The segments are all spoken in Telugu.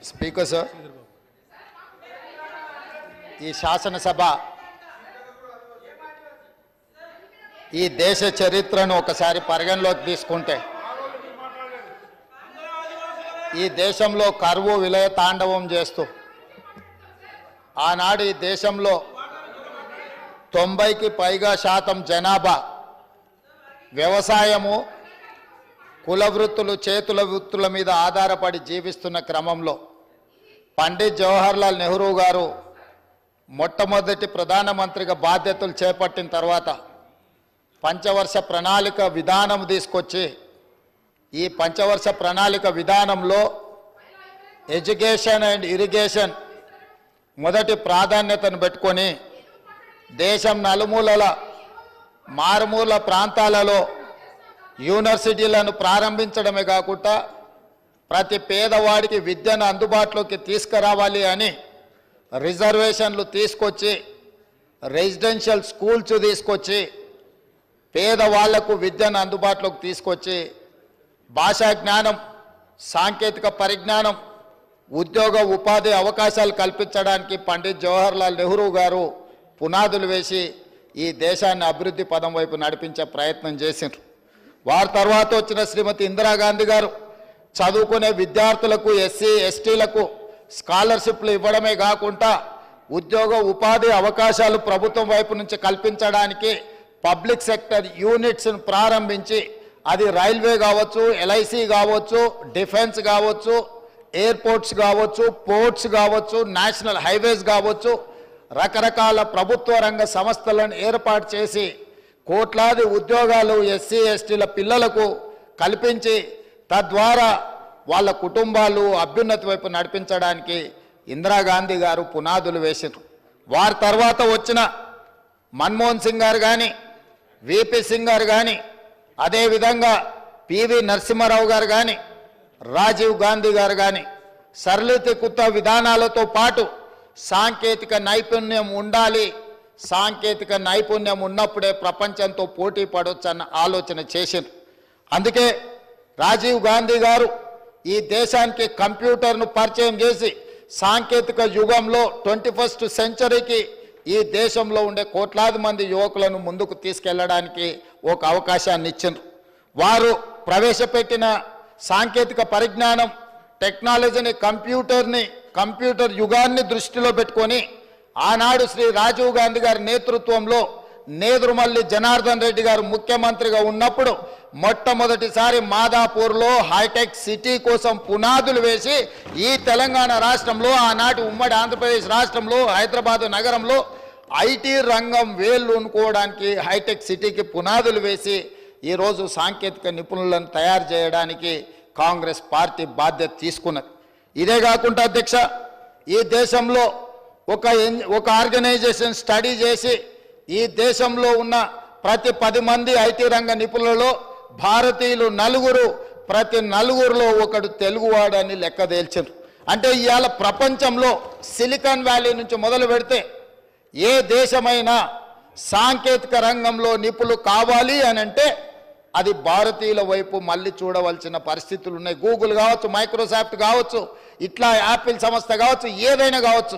స్పీకర్ సార్, ఈ శాసనసభ ఈ దేశ చరిత్రను ఒకసారి పరిగణలోకి తీసుకుంటే ఈ దేశంలో కరువు విలయ తాండవం చేస్తూ ఆనాడు ఈ దేశంలో 90కి పైగా శాతం జనాభా వ్యవసాయము, కుల వృత్తులు, చేతుల వృత్తుల మీద ఆధారపడి జీవిస్తున్న క్రమంలో పండిత్ జవహర్లాల్ నెహ్రూ గారు మొట్టమొదటి ప్రధానమంత్రిగా బాధ్యతలు చేపట్టిన తర్వాత పంచవర్ష ప్రణాళిక విధానం తీసుకొచ్చి ఈ పంచవర్ష ప్రణాళిక విధానంలో ఎడ్యుకేషన్ అండ్ ఇరిగేషన్ మొదటి ప్రాధాన్యతను పెట్టుకొని దేశం నలుమూలల మారుమూల ప్రాంతాలలో యూనివర్సిటీలను ప్రారంభించడమే కాకుండా ప్రతి పేదవాడికి విద్యను అందుబాటులోకి తీసుకురావాలి అని రిజర్వేషన్లు తీసుకొచ్చి రెసిడెన్షియల్ స్కూల్స్ తీసుకొచ్చి పేదవాళ్లకు విద్యను అందుబాటులోకి తీసుకొచ్చి భాషా జ్ఞానం, సాంకేతిక పరిజ్ఞానం, ఉద్యోగ ఉపాధి అవకాశాలు కల్పించడానికి పండిత్ జవహర్లాల్ నెహ్రూ గారు పునాదులు వేసి ఈ దేశాన్ని అభివృద్ధి పదం వైపు నడిపించే ప్రయత్నం చేసిండ్రు. వారి తర్వాత వచ్చిన శ్రీమతి ఇందిరాగాంధీ గారు చదువుకునే విద్యార్థులకు, ఎస్సీ ఎస్టీలకు స్కాలర్షిప్లు ఇవ్వడమే కాకుండా ఉద్యోగ ఉపాధి అవకాశాలు ప్రభుత్వం వైపు నుంచి కల్పించడానికి పబ్లిక్ సెక్టర్ యూనిట్స్ను ప్రారంభించి అది రైల్వే కావచ్చు, ఎల్ఐసి కావచ్చు, డిఫెన్స్ కావచ్చు, ఎయిర్పోర్ట్స్ కావచ్చు, పోర్ట్స్ కావచ్చు, నేషనల్ హైవేస్ కావచ్చు, రకరకాల ప్రభుత్వ రంగ సంస్థలను ఏర్పాటు చేసి కోట్లాది ఉద్యోగాలు ఎస్సీ ఎస్టీల పిల్లలకు కల్పించి తద్వారా వాళ్ళ కుటుంబాలు అభ్యున్నతి వైపు నడిపించడానికి ఇందిరాగాంధీ గారు పునాదులు వేసారు. వారి తర్వాత వచ్చిన మన్మోహన్ సింగ్ గారు కానీ, విపి సింగ్ గారు కానీ, అదేవిధంగా పివి నరసింహారావు గారు కానీ, రాజీవ్ గాంధీ గారు కానీ సరళీకృత విధానాలతో పాటు సాంకేతిక నైపుణ్యం ఉండాలి, సాంకేతిక నైపుణ్యం ఉన్నప్పుడే ప్రపంచంతో పోటీ పడవచ్చన్న ఆలోచన చేసింది. అందుకే రాజీవ్ గాంధీ గారు ఈ దేశానికి కంప్యూటర్ను పరిచయం చేసి సాంకేతిక యుగంలో 21st సెంచరీకి ఈ దేశంలో ఉండే కోట్లాది మంది యువకులను ముందుకు తీసుకెళ్లడానికి ఒక అవకాశాన్ని ఇచ్చిండ్రు. వారు ప్రవేశపెట్టిన సాంకేతిక పరిజ్ఞానం, టెక్నాలజీని, కంప్యూటర్ యుగాన్ని దృష్టిలో పెట్టుకొని ఆనాడు శ్రీ రాజీవ్ గాంధీ గారి నేతృత్వంలో నేదురుమల్లి జనార్దన్ రెడ్డి గారు ముఖ్యమంత్రిగా ఉన్నప్పుడు మొట్టమొదటిసారి మాదాపూర్లో హైటెక్ సిటీ కోసం పునాదులు వేసి ఈ తెలంగాణ రాష్ట్రంలో, ఆనాటి ఉమ్మడి ఆంధ్రప్రదేశ్ రాష్ట్రంలో హైదరాబాద్ నగరంలో ఐటీ రంగం వేళ్ళూనుకోవడానికి హైటెక్ సిటీకి పునాదులు వేసి ఈరోజు సాంకేతిక నిపుణులను తయారు చేయడానికి కాంగ్రెస్ పార్టీ బాధ్యత తీసుకున్నది. ఇదే కాకుండా అధ్యక్ష, ఈ దేశంలో ఒక ఆర్గనైజేషన్ స్టడీ చేసి ఈ దేశంలో ఉన్న ప్రతి 10 మంది ఐటీ రంగ నిపుణులలో భారతీయులు 4, ప్రతి 4లో ఒకడు తెలుగువాడని లెక్క తేల్చారు. అంటే ఇవాళ ప్రపంచంలో సిలికాన్ వ్యాలీ నుంచి మొదలు పెడితే ఏ దేశమైనా సాంకేతిక రంగంలో నిపుణులు కావాలి అని అంటే అది భారతీయుల వైపు మళ్ళీ చూడవలసిన పరిస్థితులు ఉన్నాయి. గూగుల్ కావచ్చు, మైక్రోసాఫ్ట్ కావచ్చు, ఇట్లా యాపిల్ సంస్థ కావచ్చు, ఏదైనా కావచ్చు,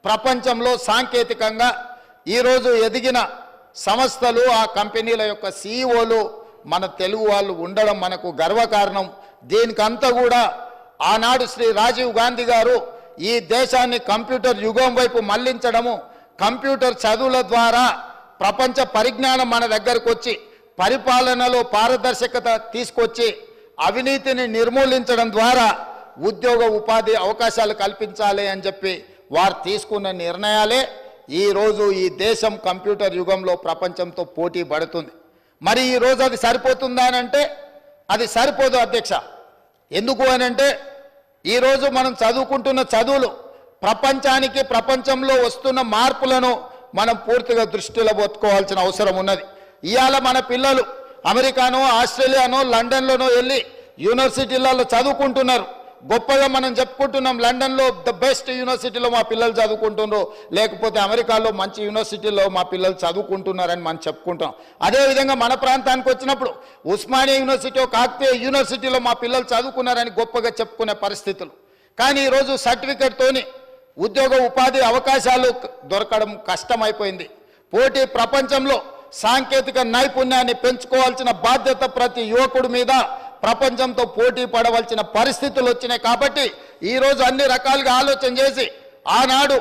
ప్రపంచంలో సాంకేతికంగా ఈరోజు ఎదిగిన సంస్థలు, ఆ కంపెనీల యొక్క సీఈఓలు మన తెలుగు వాళ్ళు ఉండడం మనకు గర్వకారణం. దీనికంతా కూడా ఆనాడు శ్రీ రాజీవ్ గాంధీ గారు ఈ దేశాన్ని కంప్యూటర్ యుగం వైపు మళ్లించడము, కంప్యూటర్ చదువుల ద్వారా ప్రపంచ పరిజ్ఞానం మన దగ్గరకు వచ్చి పరిపాలనలో పారదర్శకత తీసుకొచ్చి అవినీతిని నిర్మూలించడం ద్వారా ఉద్యోగ ఉపాధి అవకాశాలు కల్పించాలి అని చెప్పి వారు తీసుకున్న నిర్ణయాలే ఈరోజు ఈ దేశం కంప్యూటర్ యుగంలో ప్రపంచంతో పోటీ పడుతుంది. మరి ఈరోజు అది సరిపోతుందా అని అంటే అది సరిపోదు అధ్యక్ష. ఎందుకు అని అంటే ఈరోజు మనం చదువుకుంటున్న చదువులు ప్రపంచానికి, ప్రపంచంలో వస్తున్న మార్పులను మనం పూర్తిగా దృష్టిలో పెట్టుకోవాల్సిన అవసరం ఉన్నది. ఇవాళ మన పిల్లలు అమెరికానో, ఆస్ట్రేలియానో, లండన్లోనో వెళ్ళి యూనివర్సిటీలలో చదువుకుంటున్నారు. గొప్పగా మనం చెప్పుకుంటున్నాం, లండన్లో ద బెస్ట్ యూనివర్సిటీలో మా పిల్లలు చదువుకుంటున్నారు, లేకపోతే అమెరికాలో మంచి యూనివర్సిటీలో మా పిల్లలు చదువుకుంటున్నారని మనం చెప్పుకుంటాం. అదేవిధంగా మన ప్రాంతానికి వచ్చినప్పుడు ఉస్మానియా యూనివర్సిటీ, కాకతీయ యూనివర్సిటీలో మా పిల్లలు చదువుకున్నారని గొప్పగా చెప్పుకునే పరిస్థితులు. కానీ ఈరోజు సర్టిఫికెట్తోని ఉద్యోగ ఉపాధి అవకాశాలు దొరకడం కష్టమైపోయింది. పోటీ ప్రపంచంలో సాంకేతిక నైపుణ్యాన్ని పెంచుకోవాల్సిన బాధ్యత ప్రతి యువకుడి మీద ప్రపంచంతో పోటీ పడవలసిన పరిస్థితులు వచ్చినాయి. కాబట్టి ఈరోజు అన్ని రకాలుగా ఆలోచన చేసి ఆనాడు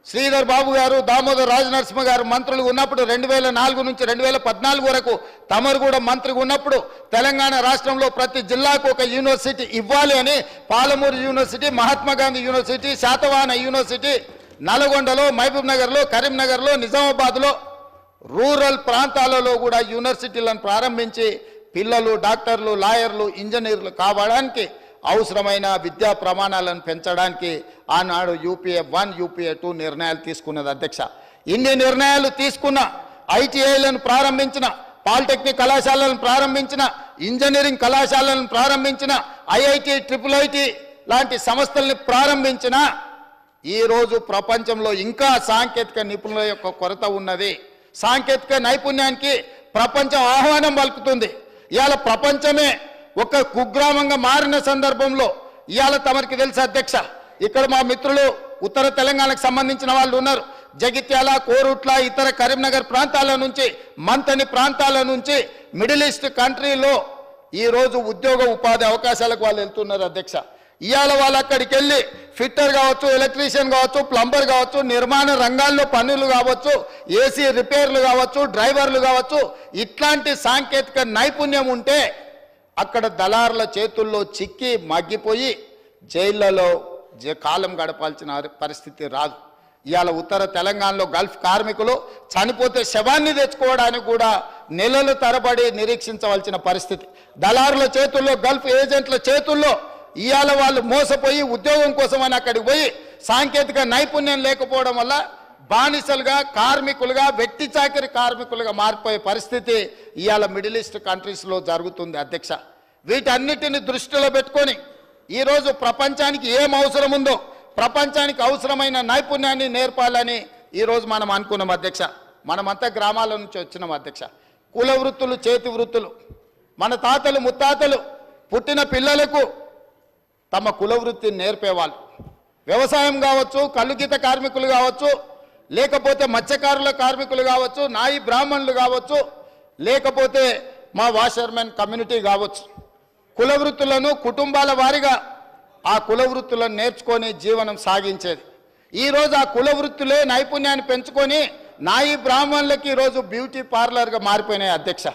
శ్రీధర్ బాబు గారు, దామోదర్ రాజనరసింహ గారు మంత్రులు ఉన్నప్పుడు 2004 నుంచి 2014 వరకు తమరు కూడా మంత్రిగా ఉన్నప్పుడు తెలంగాణ రాష్ట్రంలో ప్రతి జిల్లాకు ఒక యూనివర్సిటీ ఇవ్వాలి అని Palamuru university, Mahatma Gandhi university, Satavahana university, నల్గొండలో, మహబూబ్ నగర్లో, కరీంనగర్లో, నిజామాబాద్లో రూరల్ ప్రాంతాలలో కూడా యూనివర్సిటీలను ప్రారంభించి పిల్లలు డాక్టర్లు, లాయర్లు, ఇంజనీర్లు కావడానికి అవసరమైన విద్యా ప్రమాణాలను పెంచడానికి ఆనాడు UPA 1, UPA 2 నిర్ణయాలు తీసుకున్నది అధ్యక్ష. ఇన్ని నిర్ణయాలు తీసుకున్న, ITIలను ప్రారంభించిన, పాలిటెక్నిక్ కళాశాలను ప్రారంభించిన, ఇంజనీరింగ్ కళాశాలను ప్రారంభించిన, IIT, IIIT లాంటి సంస్థల్ని ప్రారంభించిన ఈరోజు ప్రపంచంలో ఇంకా సాంకేతిక నిపుణుల యొక్క కొరత ఉన్నది. సాంకేతిక నైపుణ్యానికి ప్రపంచం ఆహ్వానం పలుకుతుంది. ఇవాళ ప్రపంచమే ఒక కుగ్రామంగా మారిన సందర్భంలో ఇవాళ తమరికి తెలుసు అధ్యక్ష, ఇక్కడ మా మిత్రులు ఉత్తర తెలంగాణకు సంబంధించిన వాళ్ళు ఉన్నారు. జగిత్యాల, కోరుట్ల, ఇతర కరీంనగర్ ప్రాంతాల నుంచి, మంతని ప్రాంతాల నుంచి మిడిల్ ఈస్ట్ కంట్రీలో ఈరోజు ఉద్యోగ ఉపాధి అవకాశాలకు వాళ్ళు వెళ్తున్నారు అధ్యక్ష. ఇవాళ వాళ్ళు అక్కడికి వెళ్ళి ఫిట్టర్ కావచ్చు, ఎలక్ట్రీషియన్ కావచ్చు, ప్లంబర్ కావచ్చు, నిర్మాణ రంగాల్లో పనులు కావచ్చు, AC రిపేర్లు కావచ్చు, డ్రైవర్లు కావచ్చు, ఇట్లాంటి సాంకేతిక నైపుణ్యం ఉంటే అక్కడ దళారుల చేతుల్లో చిక్కి మగ్గిపోయి జైళ్లలో కాలం గడపాల్సిన పరిస్థితి రాదు. ఇవాళ ఉత్తర తెలంగాణలో గల్ఫ్ కార్మికులు చనిపోతే శవాన్ని తెచ్చుకోవడానికి కూడా నెలల తరబడి నిరీక్షించవలసిన పరిస్థితి. దళారుల చేతుల్లో, గల్ఫ్ ఏజెంట్ల చేతుల్లో ఇవాళ వాళ్ళు మోసపోయి ఉద్యోగం కోసం అని అక్కడికి పోయి సాంకేతిక నైపుణ్యం లేకపోవడం వల్ల బానిసలుగా, కార్మికులుగా, వ్యక్తి చాకిరి కార్మికులుగా మారిపోయే పరిస్థితి ఇవాళ మిడిల్ ఈస్ట్ కంట్రీస్లో జరుగుతుంది అధ్యక్ష. వీటన్నిటిని దృష్టిలో పెట్టుకొని ఈరోజు ప్రపంచానికి ఏం అవసరం ఉందో ప్రపంచానికి అవసరమైన నైపుణ్యాన్ని నేర్పాలని ఈరోజు మనం అనుకున్నాం అధ్యక్ష. మనమంతా గ్రామాల నుంచి వచ్చినాం అధ్యక్ష. కుల వృత్తులు, చేతి వృత్తులు మన తాతలు ముత్తాతలు పుట్టిన పిల్లలకు తమ కుల వృత్తిని నేర్పేవాళ్ళు. వ్యవసాయం కావచ్చు, కల్లుగీత కార్మికులు కావచ్చు, లేకపోతే మత్స్యకారుల కార్మికులు కావచ్చు, నాయి బ్రాహ్మణులు కావచ్చు, లేకపోతే మా వాషర్మెన్ కమ్యూనిటీ కావచ్చు, కుల వృత్తులను కుటుంబాల వారిగా ఆ కుల వృత్తులను నేర్చుకొని జీవనం సాగించేది. ఈరోజు ఆ కుల వృత్తులే నైపుణ్యాన్ని పెంచుకొని నాయి బ్రాహ్మణులకి ఈరోజు బ్యూటీ పార్లర్గా మారిపోయినాయి అధ్యక్ష.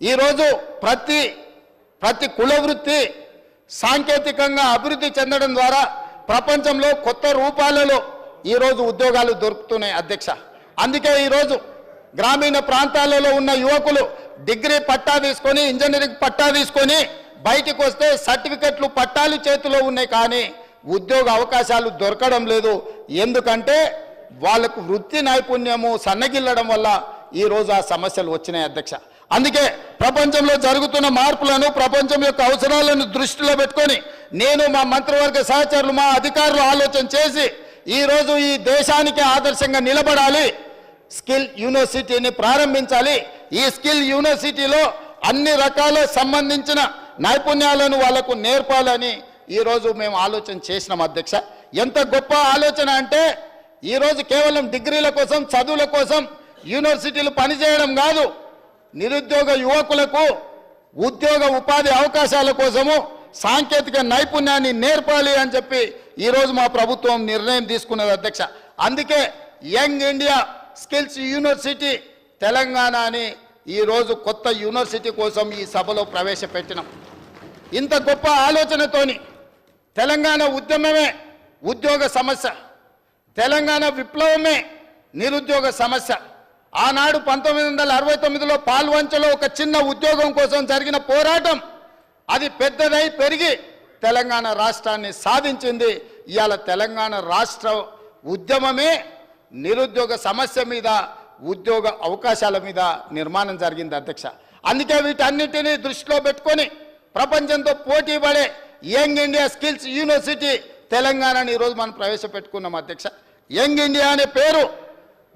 ఈరోజు ప్రతి కుల వృత్తి సాంకేతికంగా అభివృద్ధి చెందడం ద్వారా ప్రపంచంలో కొత్త రూపాలలో ఈరోజు ఉద్యోగాలు దొరుకుతున్నాయి అధ్యక్ష. అందుకే ఈరోజు గ్రామీణ ప్రాంతాలలో ఉన్న యువకులు డిగ్రీ పట్టా తీసుకొని, ఇంజనీరింగ్ పట్టా తీసుకొని బయటికి వస్తే సర్టిఫికెట్లు, పట్టాలు చేతిలో ఉన్నాయి, కానీ ఉద్యోగ అవకాశాలు దొరకడం లేదు. ఎందుకంటే వాళ్ళకు వృత్తి నైపుణ్యము సన్నగిల్లడం వల్ల ఈరోజు ఆ సమస్యలు వచ్చినాయి అధ్యక్ష. అందుకే ప్రపంచంలో జరుగుతున్న మార్పులను, ప్రపంచం యొక్క అవసరాలను దృష్టిలో పెట్టుకొని నేను, మా మంత్రివర్గ సహచరులు, మా అధికారులు ఆలోచన చేసి ఈరోజు ఈ దేశానికి ఆదర్శంగా నిలబడాలి, స్కిల్ యూనివర్సిటీని ప్రారంభించాలి. ఈ స్కిల్ యూనివర్సిటీలో అన్ని రకాల సంబంధించిన నైపుణ్యాలను వాళ్లకు నేర్పాలని ఈరోజు మేము ఆలోచన చేసినాం అధ్యక్ష. ఎంత గొప్ప ఆలోచన అంటే ఈరోజు కేవలం డిగ్రీల కోసం, చదువుల కోసం యూనివర్సిటీలు పనిచేయడం కాదు, నిరుద్యోగ యువకులకు ఉద్యోగ ఉపాధి అవకాశాల కోసము సాంకేతిక నైపుణ్యాన్ని నేర్పాలి అని చెప్పి ఈరోజు మా ప్రభుత్వం నిర్ణయం తీసుకున్నది అధ్యక్ష. అందుకే young India skills university Telangana అని ఈరోజు కొత్త యూనివర్సిటీ కోసం ఈ సభలో ప్రవేశపెట్టినాం. ఇంత గొప్ప ఆలోచనతోని తెలంగాణ ఉద్యమమే ఉద్యోగ సమస్య, తెలంగాణ విప్లవమే నిరుద్యోగ సమస్య. ఆనాడు 1969లో పాల్వంచలో ఒక చిన్న ఉద్యోగం కోసం జరిగిన పోరాటం అది పెద్దదై పెరిగి తెలంగాణ రాష్ట్రాన్ని సాధించింది. ఇవాళ తెలంగాణ రాష్ట్ర ఉద్యమమే నిరుద్యోగ సమస్య మీద, ఉద్యోగ అవకాశాల మీద నిర్మాణం జరిగింది అధ్యక్ష. అందుకే వీటన్నిటినీ దృష్టిలో పెట్టుకొని ప్రపంచంతో పోటీ పడే యంగ్ ఇండియా స్కిల్స్ యూనివర్సిటీ తెలంగాణని ఈరోజు మనం ప్రవేశపెట్టుకున్నాం అధ్యక్ష. యంగ్ ఇండియా అనే పేరు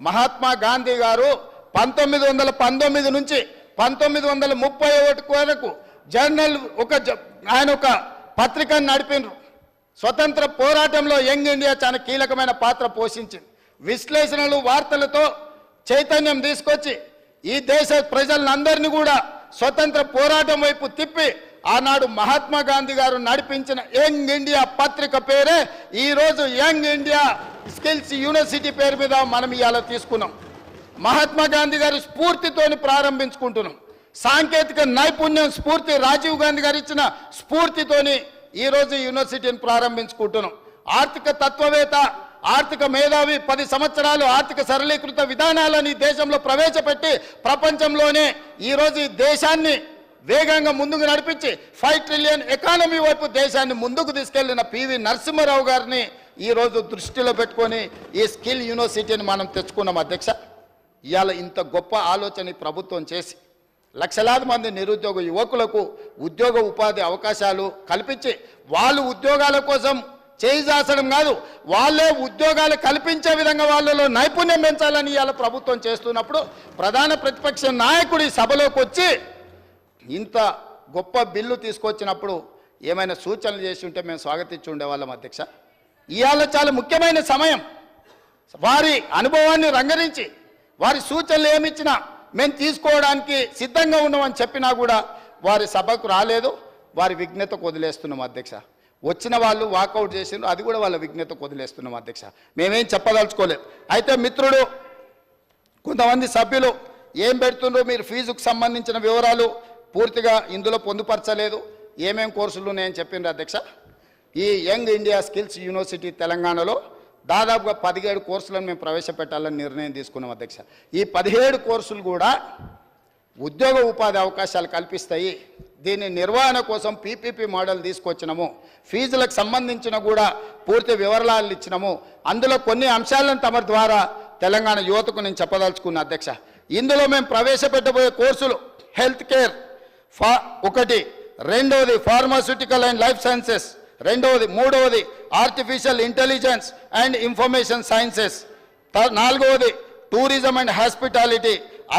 మహాత్మా గాంధీ గారు 1919 నుంచి 1931 వరకు జర్నల్ ఆయన ఒక పత్రికను నడిపినారు. స్వతంత్ర పోరాటంలో యంగ్ ఇండియా చాలా కీలకమైన పాత్ర పోషించింది. విశ్లేషణలు వార్తలతో చైతన్యం తీసుకొచ్చి ఈ దేశ ప్రజలందరినీ కూడా స్వతంత్ర పోరాటం వైపు తిప్పి ఆనాడు మహాత్మా గాంధీ గారు నడిపించిన యంగ్ ఇండియా పత్రిక పేరే ఈరోజు యంగ్ ఇండియా స్కిల్స్ యూనివర్సిటీ పేరు మీద మనం ఇవాళ తీసుకున్నాం. మహాత్మా గాంధీ గారి స్ఫూర్తితోని ప్రారంభించుకుంటున్నాం. సాంకేతిక నైపుణ్యం స్ఫూర్తి రాజీవ్ గాంధీ గారు ఇచ్చిన స్ఫూర్తితోని ఈరోజు యూనివర్సిటీని ప్రారంభించుకుంటున్నాం. ఆర్థిక తత్వవేత్త, ఆర్థిక మేధావి 10 సంవత్సరాలు ఆర్థిక సరళీకృత విధానాలని దేశంలో ప్రవేశపెట్టి ప్రపంచంలోనే ఈరోజు ఈ దేశాన్ని వేగంగా ముందుకు నడిపించి 5 ట్రిలియన్ ఎకానమీ వైపు దేశాన్ని ముందుకు తీసుకెళ్లిన పివి నరసింహారావు గారిని ఈరోజు దృష్టిలో పెట్టుకొని ఈ స్కిల్ యూనివర్సిటీని మనం తెచ్చుకున్నాం. అధ్యక్ష, ఇవాళ ఇంత గొప్ప ఆలోచన ప్రభుత్వం చేసి లక్షలాది మంది నిరుద్యోగ యువకులకు ఉద్యోగ ఉపాధి అవకాశాలు కల్పించి వాళ్ళు ఉద్యోగాల కోసం చేయిజాసడం కాదు, వాళ్ళే ఉద్యోగాలు కల్పించే విధంగా వాళ్ళలో నైపుణ్యం పెంచాలని ఇవాళ ప్రభుత్వం చేస్తున్నప్పుడు ప్రధాన ప్రతిపక్ష నాయకుడి సభలోకి వచ్చి ఇంత గొప్ప బిల్లు తీసుకొచ్చినప్పుడు ఏమైనా సూచనలు చేసి ఉంటే మేము స్వాగతించి ఉండేవాళ్ళం. అధ్యక్ష, ఇవాళ చాలా ముఖ్యమైన సమయం. వారి అనుభవాన్ని రంగరించి వారి సూచనలు ఏమిచ్చినా మేము తీసుకోవడానికి సిద్ధంగా ఉన్నామని చెప్పినా కూడా వారి సభకు రాలేదు. వారి విజ్ఞతకు వదిలేస్తున్నాం. అధ్యక్ష, వచ్చిన వాళ్ళు వాకౌట్ చేసిండ్రు, అది కూడా వాళ్ళ విజ్ఞతకు వదిలేస్తున్నాం. అధ్యక్ష, మేమేం చెప్పదలుచుకోలేదు. అయితే మిత్రుడు కొంతమంది సభ్యులు ఏం పెడుతుండ్రో మీరు ఫీజుకు సంబంధించిన వివరాలు పూర్తిగా ఇందులో పొందుపరచలేదు. ఏమేం కోర్సులు ఉన్నాయని చెప్పిండ్రు. అధ్యక్ష, ఈ యంగ్ ఇండియా స్కిల్స్ యూనివర్సిటీ తెలంగాణలో దాదాపుగా 17 కోర్సులను మేము ప్రవేశపెట్టాలని నిర్ణయం తీసుకున్నాం. అధ్యక్ష, ఈ 17 కోర్సులు కూడా ఉద్యోగ ఉపాధి అవకాశాలు కల్పిస్తాయి. దీని నిర్వహణ కోసం పీపీపీ మోడల్ తీసుకొచ్చినాము. ఫీజులకు సంబంధించిన కూడా పూర్తి వివరాలు ఇచ్చినాము. అందులో కొన్ని అంశాలను తమ ద్వారా తెలంగాణ యువతకు నేను చెప్పదలుచుకున్నా. అధ్యక్ష, ఇందులో మేము ప్రవేశపెట్టబోయే కోర్సులు హెల్త్ కేర్ ఒకటి, రెండవది ఫార్మాస్యూటికల్ అండ్ లైఫ్ సైన్సెస్, మూడవది artificial intelligence and information sciences, నాలుగవది టూరిజం అండ్ హాస్పిటాలిటీ,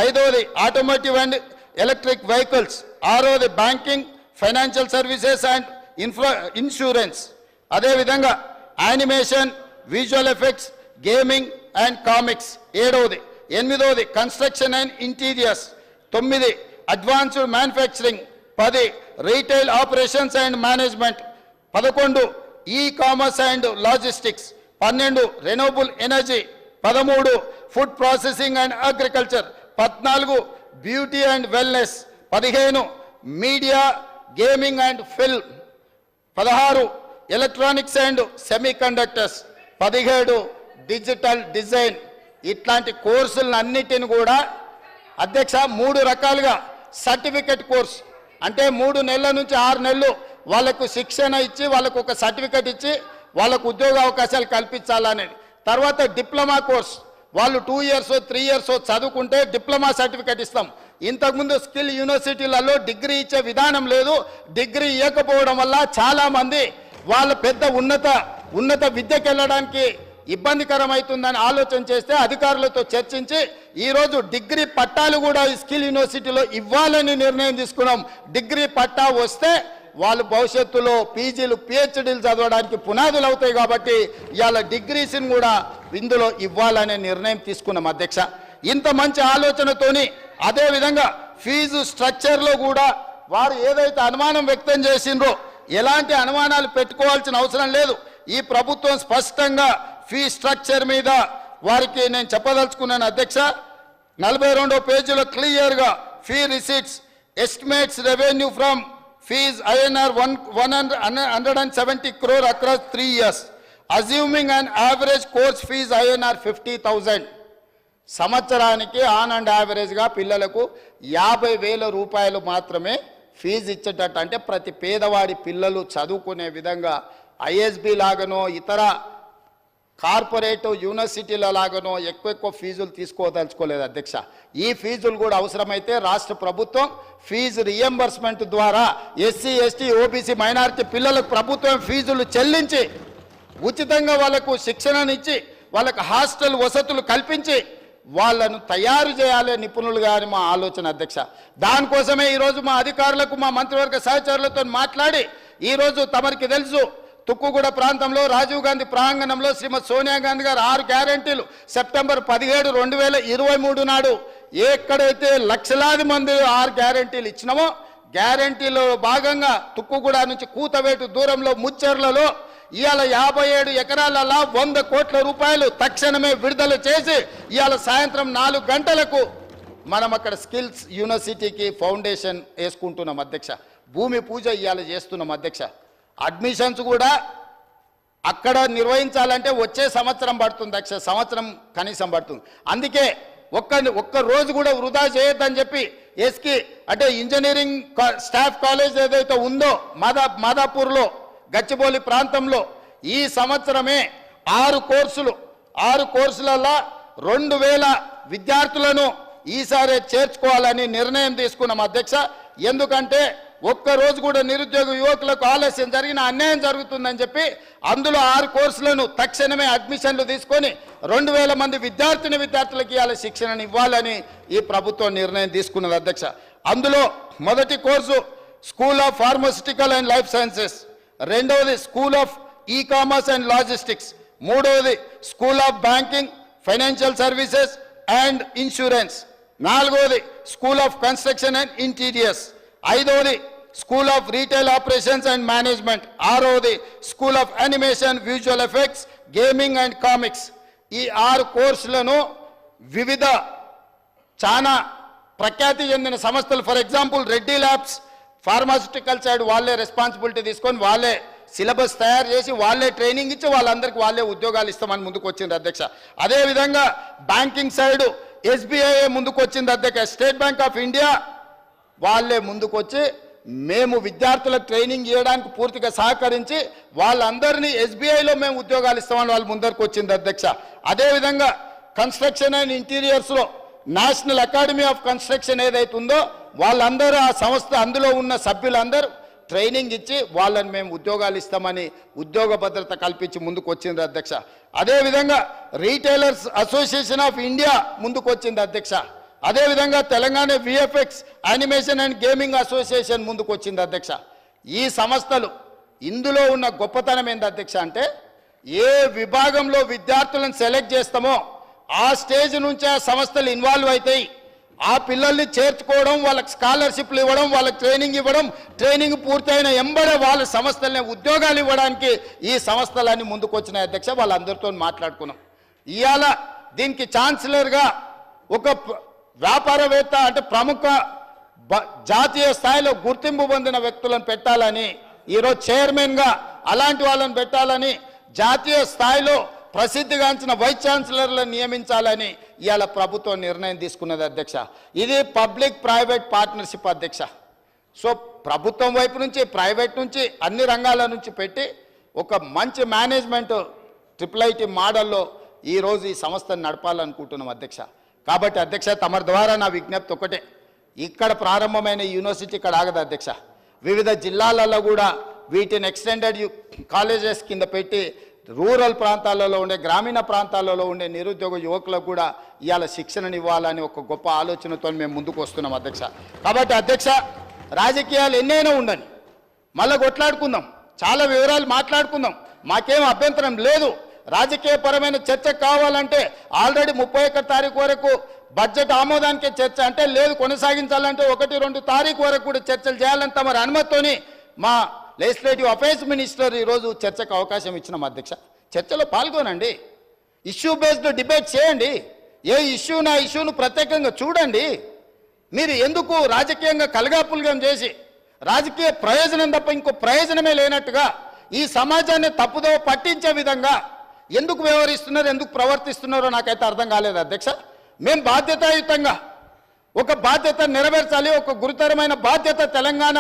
ఐదవది ఆటోమోటివ్ అండ్ ఎలక్ట్రిక్ వెహికల్స్, ఆరవది banking, financial services and insurance, అదేవిధంగా animation, visual effects, gaming and comics, ఎనిమిదవది construction and interiors, 9 advanced manufacturing, 10 retail operations and management, 11 e commerce and logistics, 12 renewable energy, 13 food processing and agriculture, 14 beauty and wellness, 15 media gaming and film, 16 electronics and semi conductors, 17 digital design. ఇట్లాంటి కోర్సులన్నిటిని కూడా అధ్యక్ష 3 రకాలుగా సర్టిఫికెట్ కోర్స్ అంటే 3 నెలల నుంచి 6 నెలలు వాళ్ళకు శిక్షణ ఇచ్చి వాళ్ళకు ఒక సర్టిఫికెట్ ఇచ్చి వాళ్ళకు ఉద్యోగ అవకాశాలు కల్పించాలని. తర్వాత డిప్లొమా కోర్స్, వాళ్ళు 2 ఇయర్స్ 3 ఇయర్స్ చదువుకుంటే డిప్లొమా సర్టిఫికెట్ ఇస్తాం. ఇంతకుముందు స్కిల్ యూనివర్సిటీలలో డిగ్రీ ఇచ్చే విధానం లేదు. డిగ్రీ ఇవ్వకపోవడం వల్ల చాలామంది వాళ్ళ పెద్ద ఉన్నత విద్యకు వెళ్ళడానికి ఇబ్బందికరమవుతుందని ఆలోచన చేస్తే అధికారులతో చర్చించి ఈరోజు డిగ్రీ పట్టాలు కూడా ఈ స్కిల్ యూనివర్సిటీలో ఇవ్వాలని నిర్ణయం తీసుకున్నాం. డిగ్రీ పట్టా వస్తే వాళ్ళు భవిష్యత్తులో పీజీలు పిహెచ్డీలు చదవడానికి పునాదులు అవుతాయి. కాబట్టి ఇవాళ డిగ్రీస్ని కూడా ఇందులో ఇవ్వాలనే నిర్ణయం తీసుకున్నాం. అధ్యక్ష, ఇంత మంచి ఆలోచనతోని అదేవిధంగా ఫీజు స్ట్రక్చర్లో కూడా వారు ఏదైతే అనుమానం వ్యక్తం చేసిండ్రో ఎలాంటి అనుమానాలు పెట్టుకోవాల్సిన అవసరం లేదు. ఈ ప్రభుత్వం స్పష్టంగా ఫీ స్ట్రక్చర్ మీద వారికి నేను చెప్పదలుచుకున్నాను. అధ్యక్ష, 42వ పేజీలో క్లియర్గా fee receipts estimates revenue from fees INR 170 crore across 3 years, assuming an average course fees INR 50,000. సంవత్సరానికి ఆన్ అండ్ యావరేజ్గా పిల్లలకు 50,000 రూపాయలు మాత్రమే ఫీజు ఇచ్చేటట్టు, అంటే ప్రతి పేదవాడి పిల్లలు చదువుకునే విధంగా ఐఎస్బి లాగానో ఇతర కార్పొరేట్ యూనివర్సిటీల లాగానో ఎక్కువ ఫీజులు తీసుకోదలుచుకోలేదు. అధ్యక్ష, ఈ ఫీజులు కూడా అవసరమైతే రాష్ట్ర ప్రభుత్వం ఫీజు రియంబర్స్మెంట్ ద్వారా ఎస్సీ ఎస్టీ ఓబీసీ మైనారిటీ పిల్లలకు ప్రభుత్వం ఫీజులు చెల్లించి ఉచితంగా వాళ్ళకు శిక్షణనిచ్చి వాళ్ళకు హాస్టల్ వసతులు కల్పించి వాళ్ళను తయారు చేయాలి నిపుణులుగా అని మా ఆలోచన. అధ్యక్ష, దానికోసమే ఈరోజు మా అధికారులకు మా మంత్రివర్గ సహచరులతో మాట్లాడి ఈరోజు తమరికి తెలుసు తుక్కుగూడ ప్రాంతంలో రాజీవ్ గాంధీ ప్రాంగణంలో శ్రీమతి సోనియా గాంధీ గారు 6 గ్యారెంటీలు సెప్టెంబర్ 17, 2023 నాడు ఎక్కడైతే లక్షలాది మంది 6 గ్యారెంటీలు ఇచ్చినామో గ్యారెంటీలో భాగంగా తుక్కుగూడ నుంచి కూతవేటు దూరంలో ముచ్చెర్లలో ఇవాళ 57 ఎకరాలలో 100 కోట్ల రూపాయలు తక్షణమే విడుదల చేసి ఇవాళ సాయంత్రం 4 గంటలకు మనం అక్కడ స్కిల్స్ యూనివర్సిటీకి ఫౌండేషన్ వేసుకుంటున్నాం అధ్యక్ష. భూమి పూజ ఇవాళ చేస్తున్నాం అధ్యక్ష. అడ్మిషన్స్ కూడా అక్కడ నిర్వహించాలంటే వచ్చే సంవత్సరం పడుతుంది అధ్యక్ష, సంవత్సరం కనీసం పడుతుంది. అందుకే ఒక్క రోజు కూడా వృధా చేయొద్దని చెప్పి ఎస్కి అంటే ఇంజనీరింగ్ స్టాఫ్ కాలేజ్ ఏదైతే ఉందో మాదాపూర్లో గచ్చిబౌలి ప్రాంతంలో ఈ సంవత్సరమే 6 కోర్సులలో 2000 విద్యార్థులను ఈసారి చేర్చుకోవాలని నిర్ణయం తీసుకున్నాం అధ్యక్ష. ఎందుకంటే ఒక్కరోజు కూడా నిరుద్యోగ యువకులకు ఆలస్యం జరిగిన అన్యాయం జరుగుతుందని చెప్పి అందులో 6 కోర్సులను తక్షణమే అడ్మిషన్లు తీసుకొని 2000 మంది విద్యార్థులకు ఇవాళ శిక్షణను ఇవ్వాలని ఈ ప్రభుత్వం నిర్ణయం తీసుకున్నది అధ్యక్ష. అందులో మొదటి course school of pharmaceutical and life sciences, రెండవది school of e commerce and logistics, మూడవది school of banking, financial services and insurance, నాలుగవది school of construction and interiors, ఐదవది school of retail operations and management, ఆరవది school of animation, visual effects, gaming and comics. ఈ 6 కోర్సులను వివిధ చాలా ప్రఖ్యాతి చెందిన సంస్థలు, for example Reddy labs pharmaceutical side వాళ్ళే రెస్పాన్సిబిలిటీ తీసుకొని వాళ్ళే సిలబస్ తయారు చేసి వాళ్ళే ట్రైనింగ్ ఇచ్చి వాళ్ళందరికీ వాళ్ళే ఉద్యోగాలు ఇస్తామని ముందుకు వచ్చింది అధ్యక్ష. అదేవిధంగా బ్యాంకింగ్ సైడ్ SBI ముందుకు వచ్చింది అధ్యక్ష. స్టేట్ బ్యాంక్ ఆఫ్ ఇండియా వాళ్ళే ముందుకు వచ్చి మేము విద్యార్థులకు ట్రైనింగ్ ఇవ్వడానికి పూర్తిగా సహకరించి వాళ్ళందరినీ SBIలో మేము ఉద్యోగాలు ఇస్తామని వాళ్ళు ముందరకు వచ్చింది అధ్యక్ష. అదేవిధంగా కన్స్ట్రక్షన్ అండ్ ఇంటీరియర్స్లో నేషనల్ అకాడమీ ఆఫ్ కన్స్ట్రక్షన్ ఏదైతే ఉందో వాళ్ళందరూ ఆ సంస్థ అందులో ఉన్న సభ్యులందరూ ట్రైనింగ్ ఇచ్చి వాళ్ళని మేము ఉద్యోగాలు ఇస్తామని ఉద్యోగ భద్రత కల్పించి ముందుకు వచ్చింది అధ్యక్ష. అదేవిధంగా రీటైలర్స్ అసోసియేషన్ ఆఫ్ ఇండియా ముందుకు వచ్చింది అధ్యక్ష. అదేవిధంగా Telangana VFX animation and gaming association ముందుకు వచ్చింది అధ్యక్ష. ఈ సంస్థలు ఇందులో ఉన్న గొప్పతనం ఏంది అధ్యక్ష అంటే ఏ విభాగంలో విద్యార్థులను సెలెక్ట్ చేస్తామో ఆ స్టేజ్ నుంచే ఆ సంస్థలు ఇన్వాల్వ్ అవుతాయి. ఆ పిల్లల్ని చేర్చుకోవడం, వాళ్ళకి స్కాలర్షిప్లు ఇవ్వడం, వాళ్ళకి ట్రైనింగ్ ఇవ్వడం, ట్రైనింగ్ పూర్తయిన ఎంబడే వాళ్ళ సంస్థలనే ఉద్యోగాలు ఇవ్వడానికి ఈ సంస్థలన్నీ ముందుకు వచ్చినాయి అధ్యక్ష. వాళ్ళందరితో మాట్లాడుకున్నాం. ఇవాళ దీనికి ఛాన్సలర్గా ఒక వ్యాపారవేత్త అంటే ప్రముఖ జాతీయ స్థాయిలో గుర్తింపు పొందిన వ్యక్తులను పెట్టాలని, ఈరోజు చైర్మన్గా అలాంటి వాళ్ళని పెట్టాలని, జాతీయ స్థాయిలో ప్రసిద్ధిగాంచిన వైస్ ఛాన్సలర్లను నియమించాలని ఇవాళ ప్రభుత్వం నిర్ణయం తీసుకున్నది అధ్యక్ష. ఇది పబ్లిక్ ప్రైవేట్ పార్ట్నర్షిప్ అధ్యక్ష. సో ప్రభుత్వం వైపు నుంచి ప్రైవేట్ నుంచి అన్ని రంగాల నుంచి పెట్టి ఒక మంచి మేనేజ్మెంట్ IIIT మోడల్లో ఈరోజు ఈ సంస్థను నడపాలనుకుంటున్నాం అధ్యక్ష. కాబట్టి అధ్యక్ష తమ ద్వారా నా విజ్ఞప్తి ఒకటే, ఇక్కడ ప్రారంభమైన యూనివర్సిటీ ఇక్కడ ఆగదు అధ్యక్ష. వివిధ జిల్లాలలో కూడా వీటిని ఎక్స్టెండెడ్ కాలేజెస్ కింద పెట్టి రూరల్ ప్రాంతాలలో ఉండే గ్రామీణ ప్రాంతాలలో ఉండే నిరుద్యోగ యువకులకు కూడా ఇవాళ శిక్షణను ఇవ్వాలని ఒక గొప్ప ఆలోచనతో మేము ముందుకు వస్తున్నాం అధ్యక్ష. కాబట్టి అధ్యక్ష రాజకీయాలు ఎన్నైనా ఉండని మళ్ళీ కొట్లాడుకుందాం, చాలా వివరాలు మాట్లాడుకుందాం, మాకేం అభ్యంతరం లేదు. రాజకీయపరమైన చర్చ కావాలంటే ఆల్రెడీ 31 తారీఖు వరకు బడ్జెట్ ఆమోదానికే చర్చ అంటే లేదు, కొనసాగించాలంటే 1-2 తారీఖు వరకు కూడా చర్చలు చేయాలని తమ అనుమతితోని మా లెజిస్లేటివ్ అఫైర్స్ మినిస్టర్ ఈరోజు చర్చకు అవకాశం ఇచ్చినాం అధ్యక్ష. చర్చలో పాల్గొనండి, ఇష్యూ బేస్డ్ డిబేట్ చేయండి, ఏ ఇష్యూను ప్రత్యేకంగా చూడండి. మీరు ఎందుకు రాజకీయంగా కలగాపులగం చేసి రాజకీయ ప్రయోజనం తప్ప ఇంకో ప్రయోజనమే లేనట్టుగా ఈ సమాజాన్ని తప్పుదోవ పట్టించే విధంగా ఎందుకు వ్యవహరిస్తున్నారు, ఎందుకు ప్రవర్తిస్తున్నారో నాకైతే అర్థం కాలేదు అధ్యక్ష. మేము బాధ్యతాయుతంగా ఒక బాధ్యత నెరవేర్చాలి, ఒక గురుతరమైన బాధ్యత తెలంగాణ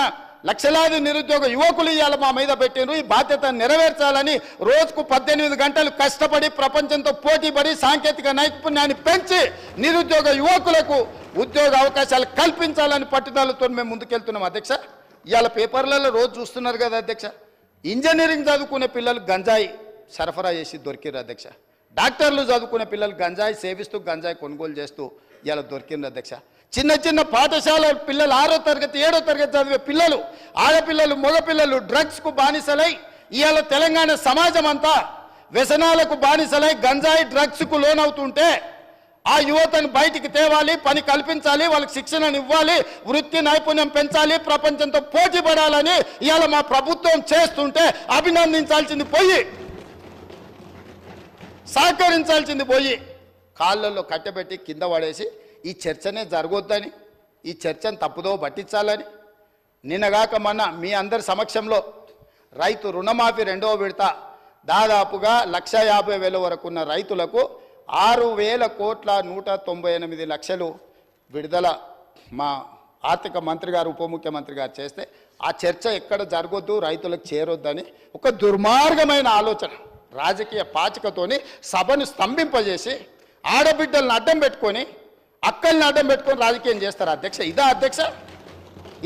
లక్షలాది నిరుద్యోగ యువకులు ఇవాళ మా మీద పెట్టినారు. ఈ బాధ్యత నెరవేర్చాలని రోజుకు 18 గంటలు కష్టపడి ప్రపంచంతో పోటీపడి సాంకేతిక నైపుణ్యాన్ని పెంచి నిరుద్యోగ యువకులకు ఉద్యోగ అవకాశాలు కల్పించాలని పట్టుదలతో మేము ముందుకెళ్తున్నాం అధ్యక్ష. ఇవాళ పేపర్లలో రోజు చూస్తున్నారు కదా అధ్యక్ష, ఇంజనీరింగ్ చదువుకునే పిల్లలు గంజాయి సరఫరా చేసి దొరికిరు అధ్యక్ష. డాక్టర్లు చదువుకునే పిల్లలు గంజాయి సేవిస్తూ గంజాయి కొనుగోలు చేస్తూ ఇలా దొరికింది అధ్యక్ష. చిన్న చిన్న పాఠశాల పిల్లలు 6వ తరగతి 7వ తరగతి చదివే పిల్లలు, ఆడపిల్లలు మగపిల్లలు డ్రగ్స్కు బానిసలై ఇవాళ తెలంగాణ సమాజం అంతా వ్యసనాలకు బానిసలై గంజాయి డ్రగ్స్కు లోనవుతుంటే ఆ యువతను బయటికి తేవాలి, పని కల్పించాలి, వాళ్ళకి శిక్షణను ఇవ్వాలి, వృత్తి నైపుణ్యం పెంచాలి, ప్రపంచంతో పోటీ పడాలని ఇవాళ మా ప్రభుత్వం చేస్తుంటే అభినందించాల్సింది పోయి, సహకరించాల్సింది పోయి కాళ్ళల్లో కట్టబెట్టి కింద పడేసి ఈ చర్చనే జరగొద్దని, ఈ చర్చను తప్పుదో పట్టించాలని నిన్నగాక మొన్న మీ అందరి సమక్షంలో రైతు రుణమాఫీ రెండవ విడత దాదాపుగా 1,50,000 వరకు ఉన్న రైతులకు 6,198,00,000 విడుదల మా ఆర్థిక మంత్రి గారు ఉప ముఖ్యమంత్రి గారు చేస్తే ఆ చర్చ ఎక్కడ జరగొద్దు, రైతులకు చేరొద్దని ఒక దుర్మార్గమైన ఆలోచన రాజకీయ పాచికతోని సభను స్తంభింపజేసి ఆడబిడ్డలను అడ్డం పెట్టుకొని అక్కల్ని అడ్డం పెట్టుకొని రాజకీయం చేస్తారు అధ్యక్ష. ఇదా అధ్యక్ష?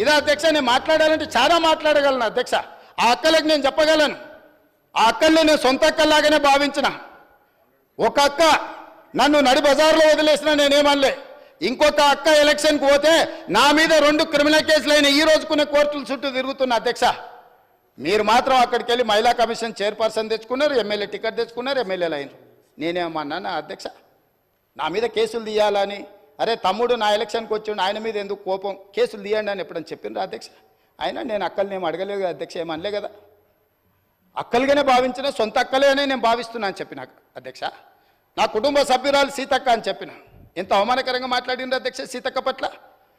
ఇదా అధ్యక్ష? నేను మాట్లాడాలంటే చాలా మాట్లాడగలను అధ్యక్ష. ఆ అక్కలకు నేను చెప్పగలను, ఆ అక్కల్ని నేను సొంత అక్కల్లాగానే భావించిన. ఒక అక్క నన్ను నడి బజార్లో వదిలేసినా నేనేమనలే, ఇంకొక అక్క ఎలక్షన్కి పోతే నా మీద 2 క్రిమినల్ కేసులు అయినా ఈ రోజుకునే కోర్టుల చుట్టూ తిరుగుతున్న అధ్యక్ష. మీరు మాత్రం అక్కడికి వెళ్ళి మహిళా కమిషన్ చైర్పర్సన్ తెచ్చుకున్నారు, ఎమ్మెల్యే టికెట్ తెచ్చుకున్నారు, ఎమ్మెల్యేలు అయినారు. నేనేమన్నా అధ్యక్ష? నా మీద కేసులు తీయాలని, అరే తమ్ముడు నా ఎలక్షన్కి వచ్చిండు ఆయన మీద ఎందుకు కోపం, కేసులు తీయండి అని ఎప్పుడని చెప్పిండ్రు అధ్యక్ష? అయినా నేను అక్కల్ని ఏం అడగలేదు అధ్యక్ష, ఏమనలే కదా. అక్కలుగానే భావించిన, సొంత అక్కలే అని నేను భావిస్తున్నా అని చెప్పిన అధ్యక్ష. నా కుటుంబ సభ్యురాలు సీతక్క అని చెప్పిన. ఎంత అవమానకరంగా మాట్లాడిండ్రు అధ్యక్ష సీతక్క పట్ల.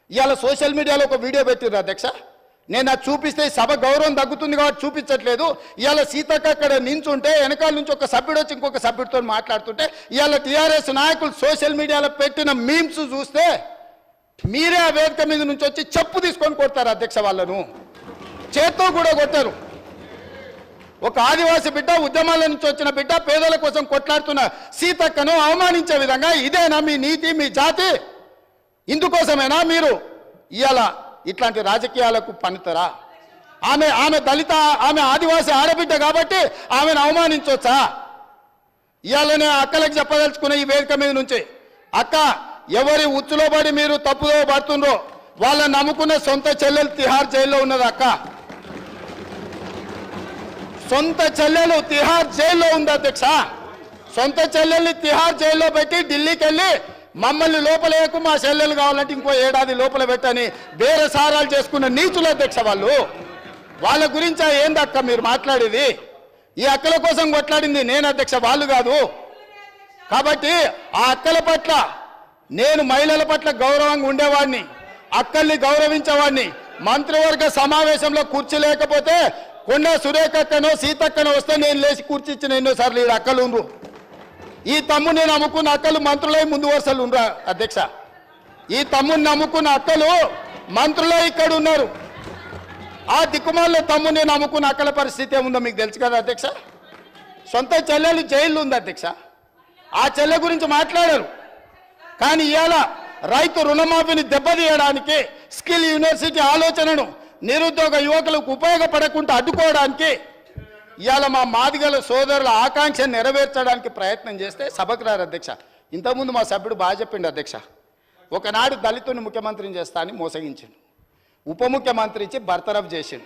ఇవాళ సోషల్ మీడియాలో ఒక వీడియో పెట్టిర్రు అధ్యక్ష. నేను అది చూపిస్తే సభ గౌరవం తగ్గుతుంది కాబట్టి చూపించట్లేదు. ఇవాళ సీతక్క అక్కడ నించుంటే వెనకాల నుంచి ఒక సభ్యుడు వచ్చి ఇంకొక సభ్యుడితో మాట్లాడుతుంటే ఇవాళ టీఆర్ఎస్ నాయకులు సోషల్ మీడియాలో పెట్టిన మీమ్స్ చూస్తే మీరే ఆ వేదిక మీద నుంచి వచ్చి చెప్పు తీసుకొని కొడతారు అధ్యక్ష. వాళ్ళను చేత్తో కూడా కొట్టారు. ఒక ఆదివాసి బిడ్డ, ఉద్యమాల నుంచి వచ్చిన బిడ్డ, పేదల కోసం కొట్లాడుతున్న సీతక్కను అవమానించే విధంగా ఇదేనా మీ నీతి, మీ జాతి? ఇందుకోసమేనా మీరు ఇవాళ ఇట్లాంటి రాజకీయాలకు పనితరా? ఆమె దళిత, ఆమె ఆదివాసి ఆడబిడ్డ కాబట్టి ఆమెను అవమానించవచ్చా? ఇవాళనే అక్కలకు చెప్పదలుచుకున్న ఈ వేదిక మీద నుంచి, అక్క ఎవరి ఉచ్చులో పడి మీరు తప్పుదో పడుతుండ్రో వాళ్ళని నమ్ముకున్న సొంత చెల్లెలు తిహార్ జైల్లో ఉన్నది అక్క. సొంత చెల్లెలు తిహార్ జైల్లో ఉంది అధ్యక్ష. సొంత చెల్లెల్ని తిహార్ జైల్లో పెట్టి ఢిల్లీకి వెళ్ళి మమ్మల్ని లోపలేకు, మా చెల్లెలు కావాలంటే ఇంకో ఏడాది లోపల పెట్టని వేరే సారాలు చేసుకున్న నీచులు అధ్యక్ష వాళ్ళు. వాళ్ళ గురించి ఏందక్క మీరు మాట్లాడేది? ఈ అక్కల కోసం కొట్లాడింది నేను అధ్యక్ష, వాళ్ళు కాదు. కాబట్టి ఆ అక్కల పట్ల నేను మహిళల పట్ల గౌరవంగా ఉండేవాడిని, అక్కల్ని గౌరవించేవాడిని. మంత్రివర్గ సమావేశంలో కుర్చీ లేకపోతే కొండ సురేఖక్కనో సీతక్కనో వస్తే నేను లేచి కూర్చిచ్చిన ఎన్నోసార్లు ఈ అక్కలు ఉండ్రు. ఈ తమ్ముడు నేను నమ్ముకున్న అక్కలు మంత్రులై ముందు వరుసలు ఉండరా అధ్యక్ష. ఈ తమ్ముడిని నమ్ముకున్న అక్కలు మంత్రులై ఇక్కడ ఉన్నారు. ఆ దిక్కుమాల తమ్ముడు నేను నమ్ముకున్న అక్కల పరిస్థితి ఏముందో మీకు తెలుసు కదా అధ్యక్ష. సొంత చెల్లెలు జైల్లో ఉంది అధ్యక్ష. ఆ చెల్లె గురించి మాట్లాడారు. కానీ ఇవాళ రైతు రుణమాఫీని దెబ్బతీయడానికి, స్కిల్ యూనివర్సిటీ ఆలోచనను నిరుద్యోగ యువకులకు ఉపయోగపడకుండా అడ్డుకోవడానికి ఇవాళ మా మాదిగల సోదరుల ఆకాంక్షను నెరవేర్చడానికి ప్రయత్నం చేస్తే సభకు రారు అధ్యక్ష. ఇంతకుముందు మా సభ్యుడు బాగా చెప్పిండు అధ్యక్ష. ఒకనాడు దళితుని ముఖ్యమంత్రిని చేస్తా అని మోసగించిండు, ఉప ముఖ్యమంత్రి ఇచ్చి బర్తరఫ్ చేసిండు.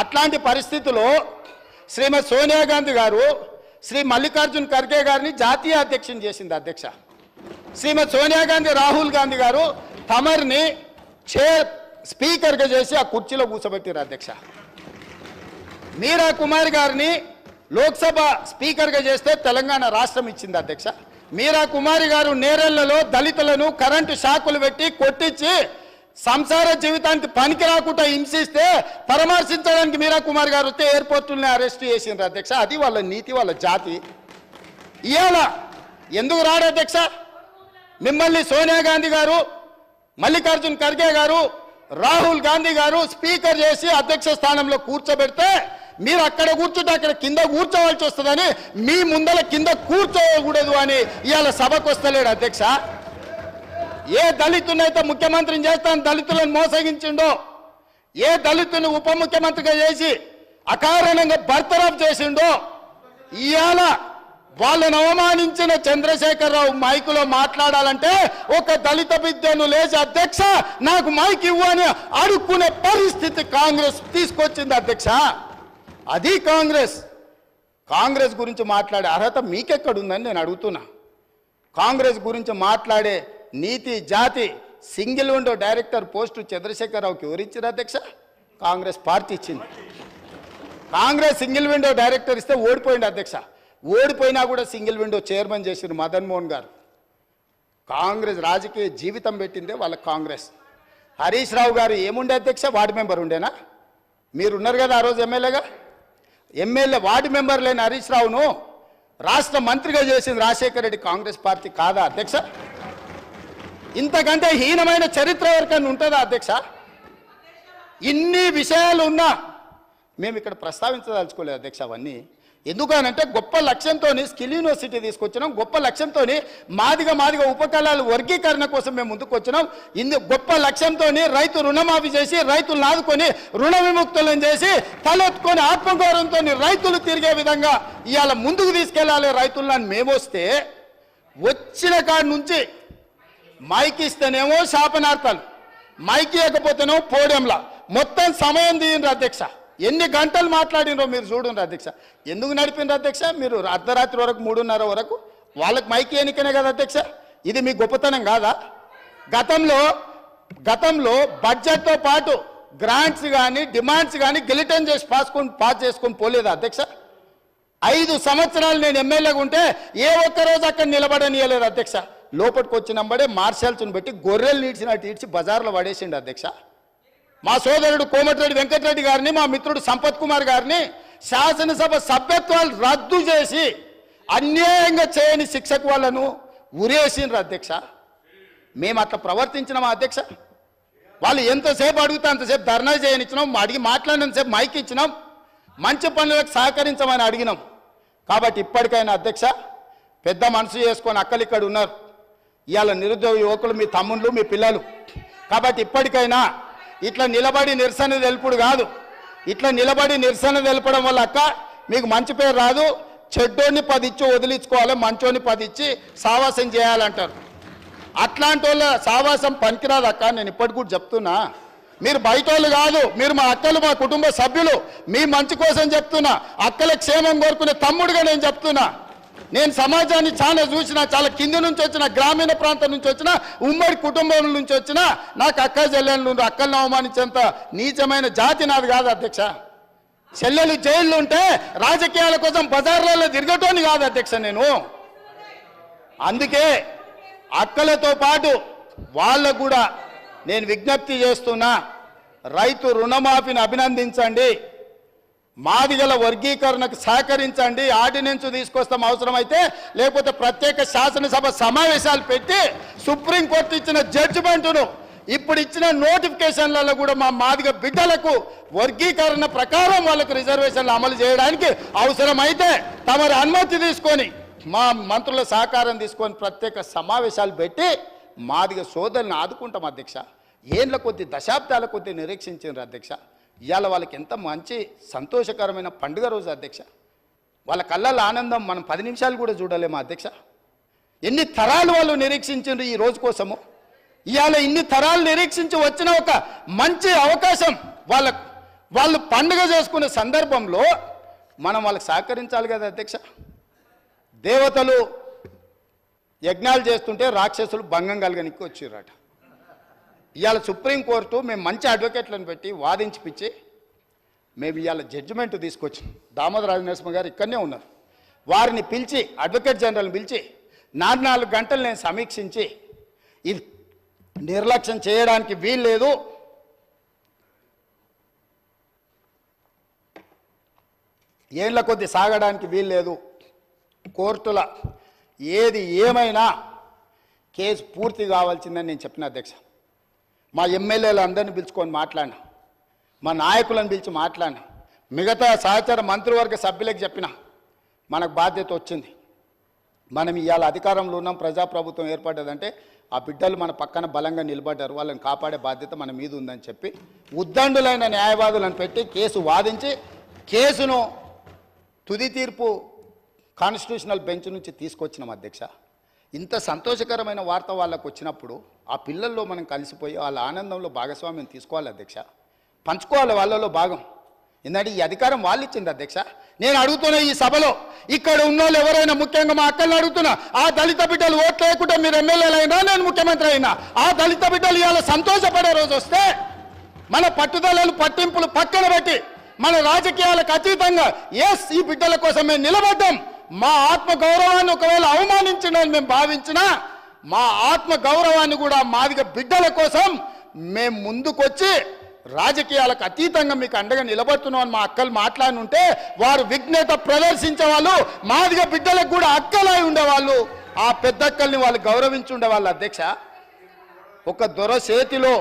అట్లాంటి పరిస్థితుల్లో శ్రీమతి సోనియా గాంధీ గారు శ్రీ మల్లికార్జున్ ఖర్గే గారిని జాతీయ అధ్యక్షుని చేసింది అధ్యక్ష. శ్రీమతి సోనియా గాంధీ రాహుల్ గాంధీ గారు తమర్ని స్పీకర్గా చేసి ఆ కుర్చీలో కూర్చోబెట్టారు అధ్యక్ష. మీరా కుమార్ గారిని లోక్సభ స్పీకర్గా చేస్తే తెలంగాణ రాష్ట్రం ఇచ్చింది అధ్యక్ష. మీరా కుమారి గారు నేరెళ్లలో దళితులను కరెంటు షాకులు పెట్టి కొట్టించి సంసార జీవితానికి పనికి రాకుండా హింసిస్తే పరామర్శించడానికి మీరా కుమార్ గారు వస్తే ఎయిర్పోర్టుల్ని అరెస్ట్ చేసిండ్రు అధ్యక్ష. అది వాళ్ళ నీతి, వాళ్ళ జాతి. ఇవాళ ఎందుకు రాడు అధ్యక్ష? మిమ్మల్ని సోనియా గాంధీ గారు, మల్లికార్జున్ ఖర్గే గారు, రాహుల్ గాంధీ గారు స్పీకర్ చేసి అధ్యక్ష స్థానంలో కూర్చోబెడితే మీరు అక్కడ కూర్చుంటే అక్కడ కింద కూర్చోవాల్సి వస్తుందని మీ ముందల కింద కూర్చోకూడదు అని ఇవాళ సభకు వస్తలేడు అధ్యక్ష. ఏ దళితునైతే ముఖ్యమంత్రిని చేస్తాను దళితులను మోసగించిండో, ఏ దళితుని ఉప ముఖ్యమంత్రిగా చేసి అకారణంగా బర్తరఫ్ చేసిండో, ఇవాళ వాళ్ళను అవమానించిన చంద్రశేఖరరావు మైకులో మాట్లాడాలంటే ఒక దళిత బిడ్డను లేచి అధ్యక్ష నాకు మైక్ ఇవ్వు అని అడుక్కునే పరిస్థితి కాంగ్రెస్ తీసుకొచ్చింది అధ్యక్ష. అది కాంగ్రెస్ గురించి మాట్లాడే అర్హత మీకెక్కడుందని నేను అడుగుతున్నా. కాంగ్రెస్ గురించి మాట్లాడే నీతి జాతి సింగిల్ విండో డైరెక్టర్ పోస్టు చంద్రశేఖరరావుకి ఎవరిచ్చారు అధ్యక్ష? కాంగ్రెస్ పార్టీ ఇచ్చింది. కాంగ్రెస్ సింగిల్ విండో డైరెక్టర్ ఇస్తే ఓడిపోయింది అధ్యక్ష. ఓడిపోయినా కూడా సింగిల్ విండో చైర్మన్ చేసిన మదన్ మోహన్ గారు. కాంగ్రెస్ రాజకీయ జీవితం పెట్టిందే వాళ్ళ కాంగ్రెస్. హరీష్ రావు గారు ఏముండే అధ్యక్ష? వార్డు మెంబర్ ఉండేనా? మీరు ఉన్నారు కదా ఆ రోజు ఎమ్మెల్యేగా. ఎమ్మెల్యే వార్డు మెంబర్ లేని హరీష్ రావును రాష్ట్ర మంత్రిగా చేసింది రాజశేఖర రెడ్డి కాంగ్రెస్ పార్టీ కాదా అధ్యక్ష? ఇంతకంటే హీనమైన చరిత్ర ఎవరికైనా ఉంటుందా అధ్యక్ష? ఇన్ని విషయాలు ఉన్నా మేము ఇక్కడ ప్రస్తావించదలుచుకోలేదు అధ్యక్ష. అవన్నీ ఎందుకనంటే గొప్ప లక్ష్యంతో స్కిల్ యూనివర్సిటీ తీసుకొచ్చినాం. గొప్ప లక్ష్యంతో మాదిగ ఉపకళాల వర్గీకరణ కోసం మేము ముందుకు వచ్చినాం. గొప్ప లక్ష్యంతో రైతు రుణమాఫీ చేసి రైతులను ఆదుకొని రుణ విముక్తులను చేసి తలెత్తుకొని ఆత్మగౌరవంతో రైతులు తిరిగే విధంగా ఇవాళ ముందుకు తీసుకెళ్లాలి రైతులను. మేము వస్తే వచ్చిన కాడి నుంచి మైకి ఇస్తేనేమో శాపనార్థాలు, మైకి ఇవ్వకపోతేనేమో పోడియంలా మొత్తం సమయం తీయండి అధ్యక్ష. ఎన్ని గంటలు మాట్లాడినరో మీరు చూడండి అధ్యక్ష. ఎందుకు నడిపినారు అధ్యక్ష? మీరు అర్ధరాత్రి వరకు 3:30 వరకు వాళ్ళకి మైకి ఎన్నికనే కదా అధ్యక్ష. ఇది మీ గొప్పతనం కాదా? గతంలో బడ్జెట్తో పాటు గ్రాంట్స్ కానీ డిమాండ్స్ కానీ గిలిటన్ చేసి పాస్ చేసుకొని పోలేదా అధ్యక్ష? 5 సంవత్సరాలు నేను ఎమ్మెల్యేగా ఉంటే ఏ ఒక్కరోజు అక్కడ నిలబడనియలేదు అధ్యక్ష. లోపలికి వచ్చినంబడే మార్షల్స్ని పెట్టి గొర్రెలు నీడ్చినట్టు ఈడ్చి బజార్లో పడేసిండు అధ్యక్ష. మా సోదరుడు కోమటిరెడ్డి వెంకటరెడ్డి గారిని, మా మిత్రుడు సంపత్ కుమార్ గారిని శాసనసభ సభ్యత్వాలు రద్దు చేసి అన్యాయంగా చేయని శిక్షకు వాళ్ళను ఉరేసిండ్రు అధ్యక్ష. మేము అట్లా ప్రవర్తించినామా అధ్యక్ష? వాళ్ళు ఎంతసేపు అడిగితే అంతసేపు ధర్నా చేయనిచ్చినాం, అడిగి మాట్లాడినంతసేపు మైక్ ఇచ్చినాం, మంచి పనులకు సహకరించమని అడిగినాం. కాబట్టి ఇప్పటికైనా అధ్యక్ష పెద్ద మనసు చేసుకొని అక్కలు ఇక్కడ ఉన్నారు. ఇవాళ నిరుద్యోగ యువకులు మీ తమ్ముళ్ళు మీ పిల్లలు. కాబట్టి ఇప్పటికైనా ఇట్లా నిలబడి నిరసన తెలుపుడు కాదు. ఇట్లా నిలబడి నిరసన తెలపడం వల్ల అక్క మీకు మంచి పేరు రాదు. చెడ్డోని 10 ఇచ్చి వదిలించుకోవాలి, మంచోని 10 ఇచ్చి సావాసం చేయాలంటారు. అట్లాంటి వాళ్ళ సావాసం పనికిరాదు అక్క. నేను ఇప్పటికి కూడా చెప్తున్నా, మీరు బయట వాళ్ళు కాదు, మీరు మా అక్కలు, మా కుటుంబ సభ్యులు. మీ మంచి కోసం చెప్తున్నా, అక్కల క్షేమం కోరుకునే తమ్ముడుగా నేను చెప్తున్నా. నేను సమాజాన్ని చాలా చూసిన, చాలా కింది నుంచి వచ్చిన, గ్రామీణ ప్రాంతం నుంచి వచ్చిన, ఉమ్మడి కుటుంబం నుంచి వచ్చిన, నాకు అక్క చెల్లెళ్ళు అక్కలను అవమానించేంత నీచమైన జాతి నాది కాదు అధ్యక్ష. చెల్లెలు జైళ్ళు ఉంటే రాజకీయాల కోసం బజార్లలో తిరగటోని కాదు అధ్యక్ష నేను. అందుకే అక్కలతో పాటు వాళ్ళకు కూడా నేను విజ్ఞప్తి చేస్తున్నా, రైతు రుణమాఫీని అభినందించండి, మాదిగల వర్గీకరణకు సహకరించండి, ఆర్డినెన్స్ తీసుకొస్తాం అవసరమైతే, లేకపోతే ప్రత్యేక శాసనసభ సమావేశాలు పెట్టి సుప్రీంకోర్టు ఇచ్చిన జడ్జిమెంటును ఇప్పుడు ఇచ్చిన నోటిఫికేషన్లలో కూడా మా మాదిగ బిడ్డలకు వర్గీకరణ ప్రకారం వాళ్ళకు రిజర్వేషన్లు అమలు చేయడానికి అవసరమైతే తమరి అనుమతి తీసుకొని మా మంత్రుల సహకారం తీసుకొని ప్రత్యేక సమావేశాలు పెట్టి మాదిగ సోదరులను ఆదుకుంటాం అధ్యక్ష. ఏళ్ళ కొద్ది దశాబ్దాల కొద్ది నిరీక్షించారు అధ్యక్ష. ఇవాళ వాళ్ళకి ఎంత మంచి సంతోషకరమైన పండుగ రోజు అధ్యక్ష. వాళ్ళ కళ్ళల్లో ఆనందం మనం 10 నిమిషాలు కూడా చూడలేమా అధ్యక్ష? ఎన్ని తరాలు వాళ్ళు నిరీక్షించారు ఈ రోజు కోసము. ఇవాళ ఇన్ని తరాలు నిరీక్షించి వచ్చిన ఒక మంచి అవకాశం వాళ్ళు పండుగ చేసుకునే సందర్భంలో మనం వాళ్ళకి సహకరించాలి కదా అధ్యక్ష. దేవతలు యజ్ఞాలు చేస్తుంటే రాక్షసులు భంగం కలగనికి వచ్చిర్రట. ఇవాళ సుప్రీంకోర్టు మేము మంచి అడ్వకేట్లను పెట్టి వాదించిపిచ్చి మేము ఇవాళ జడ్జిమెంట్ తీసుకొచ్చాం. దామోదర రాజనరసింహ గారు ఇక్కడనే ఉన్నారు. వారిని పిలిచి, అడ్వకేట్ జనరల్ని పిలిచి 4 గంటలు నేను సమీక్షించి ఇది నిర్లక్ష్యం చేయడానికి వీలు లేదు, ఏళ్ల కొద్ది సాగడానికి వీలు లేదు, కోర్టుల ఏది ఏమైనా కేసు పూర్తి కావాల్సిందని నేను చెప్పిన అధ్యక్ష. మా ఎమ్మెల్యేలు అందరినీ పిలుచుకొని మాట్లాడినా, మా నాయకులను పిలిచి మాట్లాడినా, మిగతా సహచర మంత్రివర్గ సభ్యులకు చెప్పిన మనకు బాధ్యత వచ్చింది. మనం ఇవాళ అధికారంలో ఉన్నాం, ప్రజాప్రభుత్వం ఏర్పడ్డదంటే ఆ బిడ్డలు మన పక్కన బలంగా నిలబడ్డారు, వాళ్ళని కాపాడే బాధ్యత మన మీద ఉందని చెప్పి ఉద్దండులైన న్యాయవాదులను పెట్టి కేసు వాదించి కేసును తుది తీర్పు కాన్స్టిట్యూషనల్ బెంచ్ నుంచి తీసుకొచ్చినాం అధ్యక్ష. ఇంత సంతోషకరమైన వార్త వాళ్ళకు వచ్చినప్పుడు ఆ పిల్లల్లో మనం కలిసిపోయి వాళ్ళ ఆనందంలో భాగస్వామ్యం తీసుకోవాలి అధ్యక్ష, పంచుకోవాలి వాళ్ళలో భాగం. ఎందుకంటే ఈ అధికారం వాళ్ళు ఇచ్చింది అధ్యక్ష. నేను అడుగుతున్న ఈ సభలో ఇక్కడ ఉన్నోళ్ళు ఎవరైనా, ముఖ్యంగా మా అక్కల్ని అడుగుతున్నా, ఆ దళిత బిడ్డలు ఓట్లు లేకుండా మీరు ఎమ్మెల్యేలు అయినా, నేను ముఖ్యమంత్రి అయినా, ఆ దళిత బిడ్డలు ఇవాళ సంతోషపడే రోజు వస్తే మన పట్టుదలలు పట్టింపులు పక్కన పెట్టి మన రాజకీయాలకు అతీతంగా ఎస్ ఈ బిడ్డల కోసం మేము నిలబడ్డాం, మా ఆత్మ గౌరవాన్ని ఒకవేళ అవమానించడం మేము భావించినా మా ఆత్మ గౌరవాన్ని కూడా మాదిగ బిడ్డల కోసం మేము ముందుకొచ్చి రాజకీయాలకు అతీతంగా మీకు అండగా నిలబడుతున్నామని మా అక్కలు మాట్లాడుంటే వారు విఘ్నత ప్రదర్శించే వాళ్ళు, మాదిగ బిడ్డలకు కూడా అక్కలై ఉండేవాళ్ళు, ఆ పెద్దక్కల్ని వాళ్ళు గౌరవించి ఉండేవాళ్ళు అధ్యక్ష. ఒక దొర చేతిలో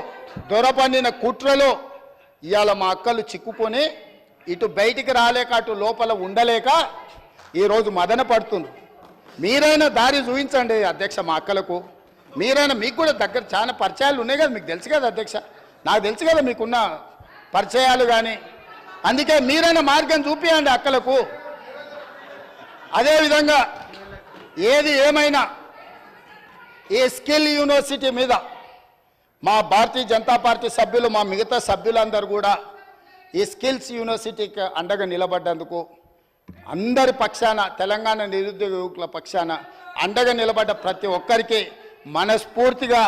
దొర పండిన కుట్రలో ఇవాళ మా అక్కలు చిక్కుకొని ఇటు బయటికి రాలేక అటు లోపల ఉండలేక ఈరోజు మదన పడుతుంది. మీరైనా దారి చూపించండి అధ్యక్ష మా అక్కలకు. మీరైనా, మీకు కూడా దగ్గర చాలా పరిచయాలు ఉన్నాయి కదా, మీకు తెలుసు కదా అధ్యక్ష, నాకు తెలుసు కదా మీకున్న పరిచయాలు కానీ, అందుకే మీరైనా మార్గం చూపించండి అక్కలకు. అదేవిధంగా ఏది ఏమైనా ఈ స్కిల్ యూనివర్సిటీ మీద మా భారతీయ జనతా పార్టీ సభ్యులు, మా మిగతా సభ్యులందరూ కూడా ఈ స్కిల్స్ యూనివర్సిటీకి అండగా నిలబడ్డందుకు అందరి పక్షాన, తెలంగాణ నిరుద్యోగ యువకుల పక్షాన అండగా నిలబడ్డ ప్రతి ఒక్కరికి మనస్ఫూర్తిగా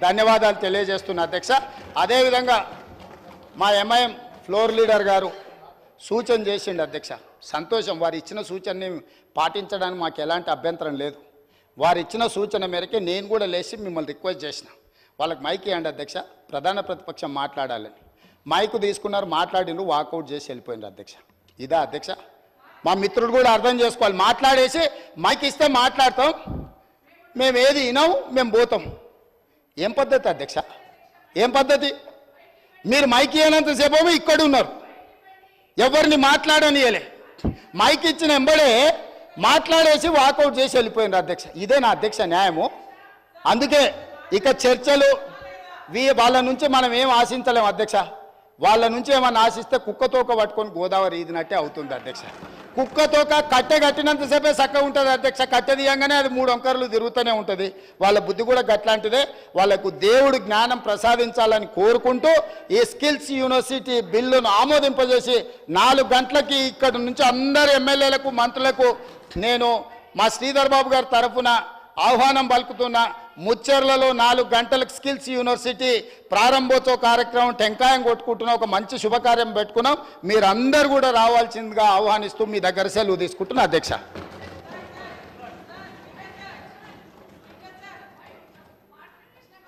ధన్యవాదాలు తెలియజేస్తున్నా అధ్యక్ష. అదేవిధంగా మా ఎంఐఎం ఫ్లోర్ లీడర్ గారు సూచన చేసిండు అధ్యక్ష, సంతోషం. వారు ఇచ్చిన సూచనని పాటించడానికి మాకు ఎలాంటి అభ్యంతరం లేదు. వారు ఇచ్చిన సూచన మేరకే నేను కూడా లేచి మిమ్మల్ని రిక్వెస్ట్ చేసిన, వాళ్ళకి మైక్ ఇవ్వండి అధ్యక్ష, ప్రధాన ప్రతిపక్షం మాట్లాడాలని. మైకు తీసుకున్నారు, మాట్లాడిండ్రు, వాకౌట్ చేసి వెళ్ళిపోయిండ్రు అధ్యక్ష. ఇదా అధ్యక్ష? మా మిత్రుడు కూడా అర్థం చేసుకోవాలి, మాట్లాడేసి మైక్ ఇస్తే మాట్లాడతాం, మేము ఏది వినాం, మేము పోతాం. ఏం పద్ధతి అధ్యక్ష? ఏం పద్ధతి? మీరు మైక్ ఇవ్వనంతసేపు ఇక్కడ ఉన్నారు, ఎవరిని మాట్లాడనియలే, మైక్ ఇచ్చిన ఎంబడే మాట్లాడేసి వాకౌట్ చేసి వెళ్ళిపోయినారు అధ్యక్ష. ఇదే నా అధ్యక్ష న్యాయము. అందుకే ఇక చర్చలు వాళ్ళ నుంచి మనం ఏం ఆశించలేము అధ్యక్ష. వాళ్ళ నుంచి ఏమన్నా ఆశిస్తే కుక్కతోక పట్టుకొని గోదావరి ఈదినట్టే అవుతుంది అధ్యక్ష. కుక్కతోక కట్టె కట్టినంతసేపే చక్కగా ఉంటుంది అధ్యక్ష, కట్టె తీయంగానే అది 3 వంకరలు తిరుగుతూనే ఉంటుంది. వాళ్ళ బుద్ధి కూడా గట్లాంటిదే. వాళ్ళకు దేవుడు జ్ఞానం ప్రసాదించాలని కోరుకుంటూ ఈ స్కిల్స్ యూనివర్సిటీ బిల్లును ఆమోదింపజేసి 4 గంటలకి ఇక్కడ నుంచి అందరు ఎమ్మెల్యేలకు, మంత్రులకు నేను మా శ్రీధర్ బాబు గారి తరఫున ఆహ్వానం పలుకుతున్న. ముచ్చెర్లలో 4 గంటలకు స్కిల్స్ యూనివర్సిటీ ప్రారంభోత్సవ కార్యక్రమం టెంకాయం కొట్టుకుంటున్నాం, ఒక మంచి శుభకార్యం పెట్టుకున్నాం. మీరందరూ కూడా రావాల్సిందిగా ఆహ్వానిస్తూ మీ దగ్గర సెలవు తీసుకుంటున్నా అధ్యక్ష.